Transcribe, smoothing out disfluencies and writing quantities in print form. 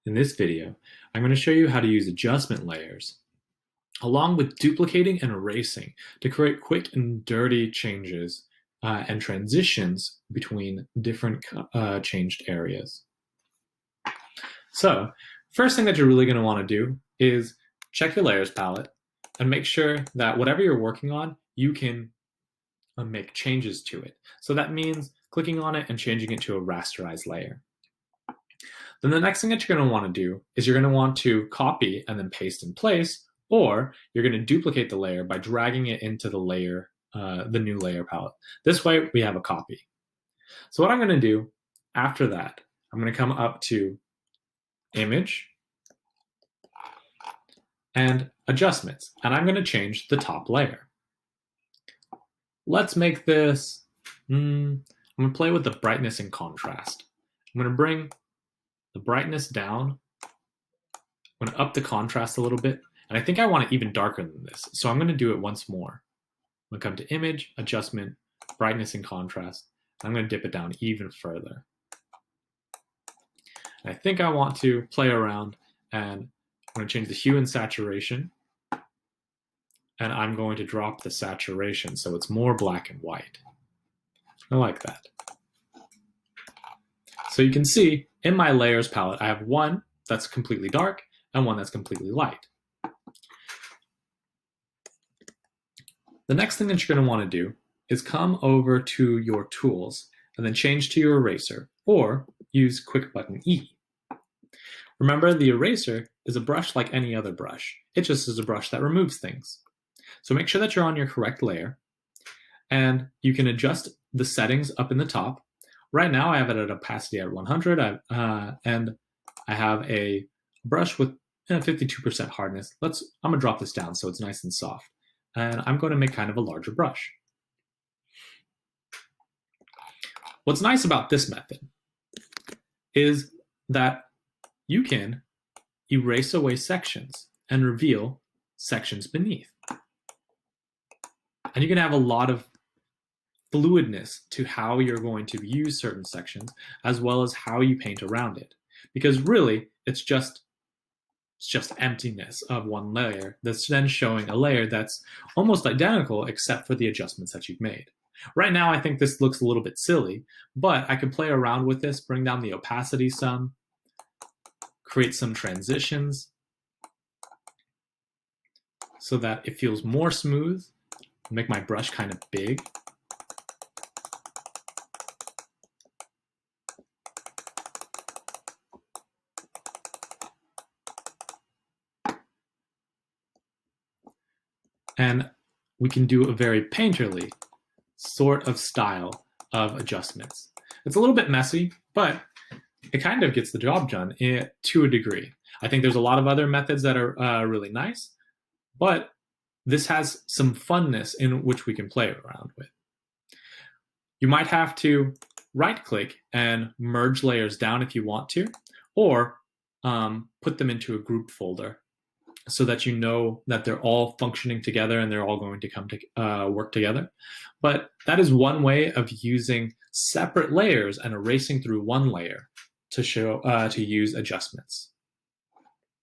In this video, I'm going to show you how to use adjustment layers along with duplicating and erasing to create quick and dirty changes and transitions between different changed areas. So, first thing that you're really going to want to do is check your layers palette and make sure that whatever you're working on, you can make changes to it. So that means clicking on it and changing it to a rasterized layer. Then the next thing that you're going to want to do is you're going to want to copy and then paste in place, or you're going to duplicate the layer by dragging it into the layer, the new layer palette. This way we have a copy. So what I'm going to do after that, I'm going to come up to Image and Adjustments, and I'm going to change the top layer. Let's make this, I'm going to play with the brightness and contrast. I'm going to bring the brightness down. I'm going to up the contrast a little bit. And I think I want it even darker than this. So I'm going to do it once more. I'm going to come to Image, Adjustment, Brightness and Contrast. I'm going to dip it down even further. And I think I want to play around, and I'm going to change the hue and saturation. And I'm going to drop the saturation so it's more black and white. I like that. So you can see in my layers palette, I have one that's completely dark and one that's completely light. The next thing that you're going to want to do is come over to your tools and then change to your eraser, or use quick button E. Remember, the eraser is a brush like any other brush. It just is a brush that removes things. So make sure that you're on your correct layer, and you can adjust the settings up in the top. Right now I have it at opacity at 100, and I have a brush with 52% hardness. I'm going to drop this down so it's nice and soft. And I'm going to make kind of a larger brush. What's nice about this method is that you can erase away sections and reveal sections beneath. And you can have a lot of fluidness to how you're going to use certain sections, as well as how you paint around it. Because really, it's just emptiness of one layer that's then showing a layer that's almost identical except for the adjustments that you've made. Right now, I think this looks a little bit silly, but I can play around with this, bring down the opacity some, create some transitions so that it feels more smooth, make my brush kind of big. And we can do a very painterly sort of style of adjustments. It's a little bit messy, but it kind of gets the job done to a degree. I think there's a lot of other methods that are really nice, but this has some funness in which we can play around with. You might have to right-click and merge layers down if you want to, or put them into a group folder so that you know that they're all functioning together and they're all going to come to work together. But that is one way of using separate layers and erasing through one layer to use adjustments.